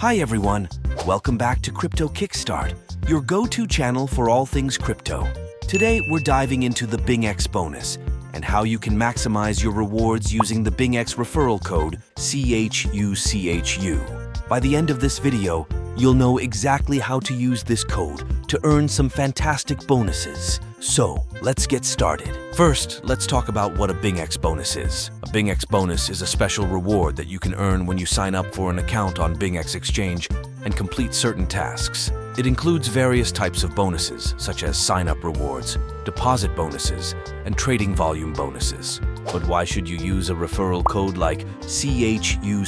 Hi everyone, welcome back to Crypto Kickstart, your go-to channel for all things crypto. Today we're diving into the BingX bonus and how you can maximize your rewards using the BingX referral code CHUCHU. By the end of this video, you'll know exactly how to use this code to earn some fantastic bonuses. So, let's get started. First, let's talk about what a BingX bonus is. A BingX bonus is a special reward that you can earn when you sign up for an account on BingX Exchange and complete certain tasks. It includes various types of bonuses, such as sign-up rewards, deposit bonuses, and trading volume bonuses. But why should you use a referral code like CHUCHU?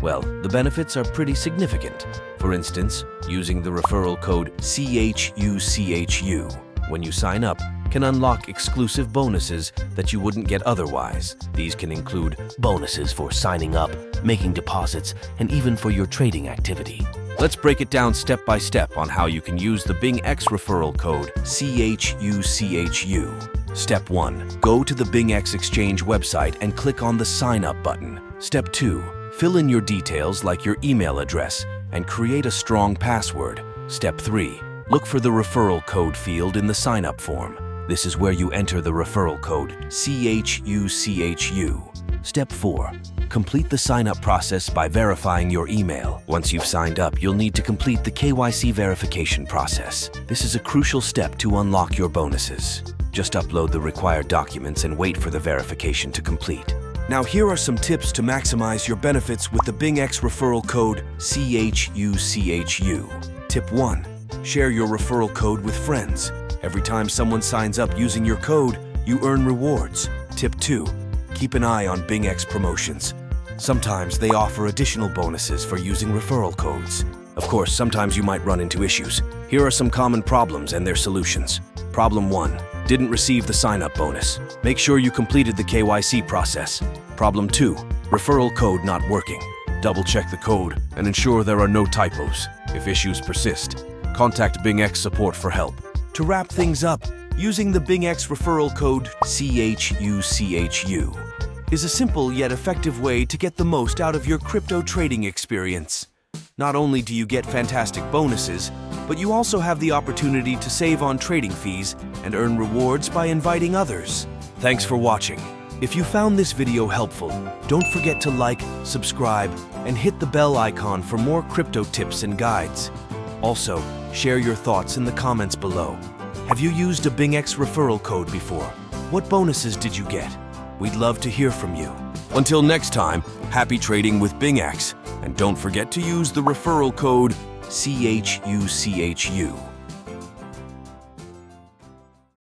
Well, the benefits are pretty significant. For instance, using the referral code CHUCHU when you sign up can unlock exclusive bonuses that you wouldn't get otherwise. These can include bonuses for signing up, making deposits, and even for your trading activity. Let's break it down step by step on how you can use the BingX referral code CHUCHU. Step 1. Go to the BingX Exchange website and click on the Sign Up button. Step 2. Fill in your details like your email address and create a strong password. Step 3. Look for the referral code field in the sign-up form. This is where you enter the referral code CHUCHU. Step 4. Complete the sign-up process by verifying your email. Once you've signed up, you'll need to complete the KYC verification process. This is a crucial step to unlock your bonuses. Just upload the required documents and wait for the verification to complete. Now here are some tips to maximize your benefits with the BingX referral code CHUCHU. Tip 1. Share your referral code with friends. Every time someone signs up using your code, you earn rewards. Tip 2. Keep an eye on BingX promotions. Sometimes they offer additional bonuses for using referral codes. Of course, sometimes you might run into issues. Here are some common problems and their solutions. Problem 1. Didn't receive the sign-up bonus. Make sure you completed the KYC process. Problem 2. Referral code not working. Double-check the code and ensure there are no typos. If issues persist, contact BingX support for help. To wrap things up, using the BingX referral code CHUCHU is a simple yet effective way to get the most out of your crypto trading experience. Not only do you get fantastic bonuses, but you also have the opportunity to save on trading fees and earn rewards by inviting others. Thanks for watching. If you found this video helpful, don't forget to like, subscribe, and hit the bell icon for more crypto tips and guides. Also, share your thoughts in the comments below. Have you used a BingX referral code before? What bonuses did you get? We'd love to hear from you. Until next time, happy trading with BingX, and don't forget to use the referral code CHUCHU.